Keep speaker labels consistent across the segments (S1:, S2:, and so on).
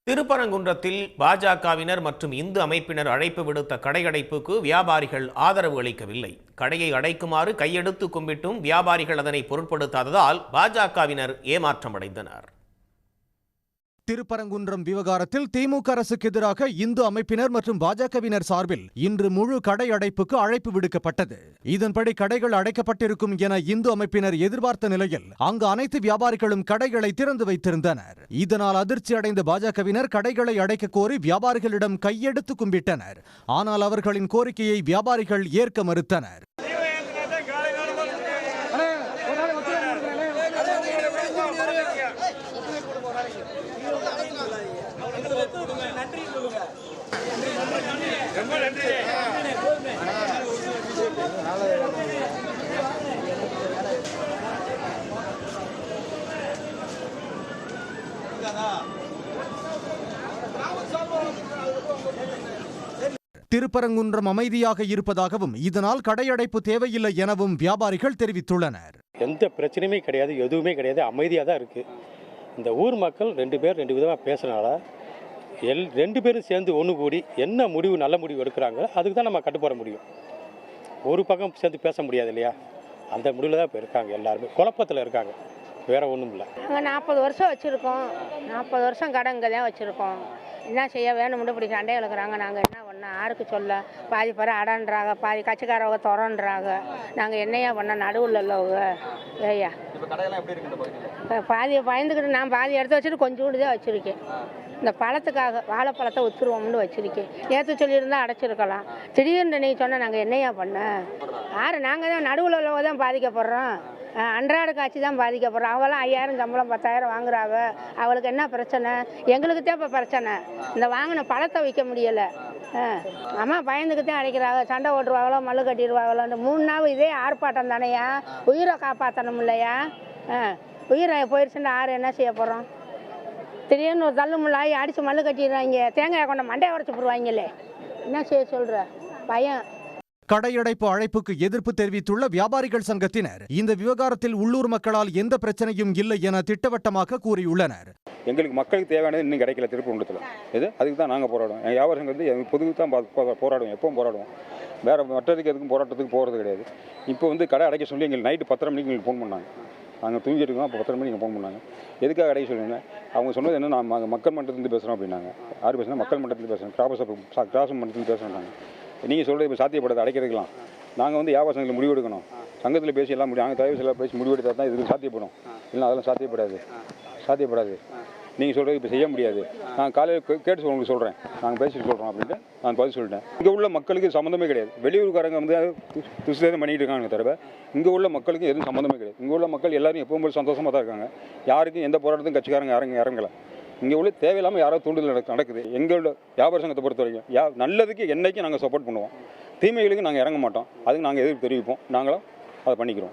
S1: திருப்பரங்குன்றத்தில் பாஜகவினர் மற்றும் இந்து அமைப்பினர் அழைப்பு விடுத்த கடையடைப்புக்கு வியாபாரிகள் ஆதரவு அளிக்கவில்லை. கடையை அடைக்குமாறு கையெடுத்து கும்பிட்டும் வியாபாரிகள் அதனை பொருட்படுத்தாததால் பாஜகவினர் ஏமாற்றமடைந்தனர்.
S2: திருப்பரங்குன்றம் விவகாரத்தில் திமுக அரசுக்கு எதிராக இந்து அமைப்பினர் மற்றும் பாஜகவினர் சார்பில் இன்று முழு கடை அடைப்புக்கு அழைப்பு விடுக்கப்பட்டது. இதன்படி கடைகள் அடைக்கப்பட்டிருக்கும் என இந்து அமைப்பினர் எதிர்பார்த்த நிலையில் அங்கு அனைத்து வியாபாரிகளும் கடைகளை திறந்து வைத்திருந்தனர். இதனால் அதிர்ச்சி அடைந்த பாஜகவினர் கடைகளை அடைக்க கோரி வியாபாரிகளிடம் கையெடுத்து கும்பிட்டனர். ஆனால் அவர்களின் கோரிக்கையை வியாபாரிகள் ஏற்க மறுத்தனர். திருப்பரங்குன்றம் அமைதியாக இருப்பதாகவும் இதனால் கடையடைப்பு தேவையில்லை எனவும் வியாபாரிகள் தெரிவித்துள்ளனர்.
S3: எந்த பிரச்சனையுமே கிடையாது, எதுவுமே கிடையாது, அமைதியாக தான் இருக்குது. இந்த ஊர் மக்கள் ரெண்டு விதமாக பேசுறதுனால ரெண்டு பேரும் சேர்ந்து ஒன்று கூடி என்ன முடிவு நல்ல முடிவு எடுக்கிறாங்க அதுக்கு தான் நம்ம கட்டுப்பட முடியும். ஒரு பக்கம் சேர்ந்து பேச முடியாது இல்லையா? அந்த முடிவில் தான் இப்போ இருக்காங்க. எல்லாருமே குழப்பத்தில் இருக்காங்க, வேற ஒன்றும் இல்லை.
S4: நாங்கள் 40 வருஷம் வச்சுருக்கோம். 40 வருஷம் கடை இங்கே தான் வச்சுருக்கோம். என்ன செய்ய வேணும்னு இப்படி சண்டையை இழுக்கிறாங்க. நாங்கள் என்ன பண்ண யாருக்கு சொல்ல? பாதி பேர் அடன்றாங்க, பாதி கட்சிக்காரவங்க துறன்றாங்க. நாங்கள் என்னையா பண்ண? நடுவில் இல்லவங்க ஏய்யா பாதியை பயந்துக்கிட்டு நான் பாதி எடுத்து வச்சுட்டு கொஞ்சோண்டு தான் வச்சுருக்கேன். இந்த பழத்துக்காக வாழைப்பழத்தை ஒத்துருவோம்னு வச்சுருக்கேன். நேற்று சொல்லியிருந்தால் அடைச்சிருக்கலாம். திடீர்னு நீங்கள் சொன்னால் நாங்கள் என்னையா பண்ண? யார்? நாங்கள் தான் நடுவில் உள்ளவங்க தான் பாதிக்கப்படுறோம். அன்றாட காட்சி தான் பாதிக்கப்படுறோம். அவங்களாம் 5000 சம்பளம் 10,000 வாங்குறாங்க. அவளுக்கு என்ன பிரச்சனை? எங்களுக்கு தான் இப்போ பிரச்சனை. இந்த வாங்கின பழத்தை விற்க முடியலை. அம்மா பயந்துக்கு தான் அடைக்கிறாங்க. சண்டை ஓட்டுருவாங்களோ மல்லு கட்டிடுவாங்களோ. இந்த 3 நாள் இதே ஆர்ப்பாட்டம் தானையா? உயிரை காப்பாற்றணும் இல்லையா? உயிரை போயிடுச்சுன்னா யார் என்ன செய்ய போகிறோம்? திடீர்னு ஒரு தள்ளு முள்ளாகி அடித்து மல்லு கட்டிடுறாங்க. தேங்காய் கொண்ட மண்டையை உடச்சி போடுவாங்களே. என்ன செய்ய சொல்கிற? பயம்.
S2: கடையடைப்பு அழைப்புக்கு எதிர்ப்பு தெரிவித்துள்ள வியாபாரிகள் சங்கத்தினர் இந்த விவகாரத்தில் உள்ளூர் மக்களால் எந்த பிரச்சனையும் இல்லை என திட்டவட்டமாக கூறியுள்ளனர்.
S5: எங்களுக்கு மக்களுக்கு தேவையானது இன்னும் கிடைக்கல திருப்பரங்குன்றத்தில். அதுக்கு தான் நாங்கள் போராடுவோம். வியாபார சங்கத்தில் பொதுவுக்கு தான் போராடுவோம், எப்பவும் போராடுவோம். வேறு மற்றதுக்கு எதுக்கும் போராட்டத்துக்கு போகிறது கிடையாது. இப்போ கடை அடைக்க சொல்லி எங்களுக்கு நைட்டு 10:30 மணிக்கு எங்களுக்கு ஃபோன் பண்ணாங்க. நாங்கள் தூங்கிட்டு இருக்கோம். அப்போ 10:30 மணிக்கு ஃபோன் பண்ணாங்க. எதுக்காக அடைக்க சொல்லுங்க? அவங்க சொன்னது என்ன, நான் மக்கள் மன்றத்துலேருந்து பேசுகிறோம் அப்படின்னாங்க. யார் பேசுனா? மக்கள் மன்றத்தில் பேசுகிறேன், கிராஸ் மன்றத்தில் பேசுகிறாங்க. நீங்கள் சொல்கிறது இப்போ சாத்தியப்படாது அடைக்கிறதுக்கலாம். நாங்கள் வியாபார சங்கத்தில் முடிவு எடுக்கணும். சங்கத்தில் பேசி எல்லாம் முடியும். நாங்கள் தயவு எல்லாம் பேசி முடிவு எடுத்தால் தான் இதுக்கு சாத்தியப்படும். இல்லைன்னா அதெல்லாம் சாத்தியப்படாது. நீங்கள் சொல்கிறது இப்போ செய்ய முடியாது. நான் காலையில் கேட்டு உங்களுக்கு சொல்கிறேன், நாங்கள் பேசிட்டு சொல்கிறோம் அப்படின்ட்டு நான் பதில் சொல்லிட்டேன். இங்கே உள்ள மக்களுக்கு சம்மந்தமே கிடையாது. வெளியூர்காரங்க துஷ்டேதம் பண்ணிட்டு இருக்காங்க தவிர இங்கே உள்ள மக்களுக்கு எதுவும் சம்மந்தமே கிடையாது. இங்கே உள்ள மக்கள் எல்லாரும் எப்பவும் போல சந்தோஷமாக தான் இருக்காங்க. யாருக்கும் எந்த போராட்டத்தையும் கட்சிக்காரங்க இறங்கலை. இங்கே உள்ள தேவையில்லாமல் யாரோ தூண்டுதல் நடக்குது. எங்களோட வியாபார சங்கத்தை பொறுத்த வரைக்கும் நல்லதுக்கு என்னைக்கும் நாங்கள் சப்போர்ட் பண்ணுவோம். தீமைகளுக்கு நாங்கள் இறங்க மாட்டோம். அதுக்கு நாங்கள் எதிர்ப்பு தெரிவிப்போம். நாங்களும் அதை பண்ணிக்கிறோம்.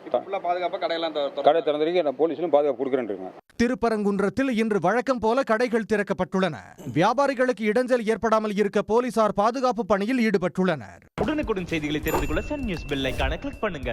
S5: கடை திறந்தவரைக்கும் போலீஸ்லையும் பாதுகாப்பு கொடுக்குறேன்.
S2: திருப்பரங்குன்றத்தில் இன்று வழக்கம் போல கடைகள் திறக்கப்பட்டுள்ளன. வியாபாரிகளுக்கு இடைஞ்சல் ஏற்படாமல் இருக்க போலீசார் பாதுகாப்பு பணியில் ஈடுபட்டுள்ளனர்.
S6: உடனுக்குடன் செய்திகளை தெரிந்து கொள்ள சன் நியூஸ் பெல் ஐகானை கிளிக் பண்ணுங்க.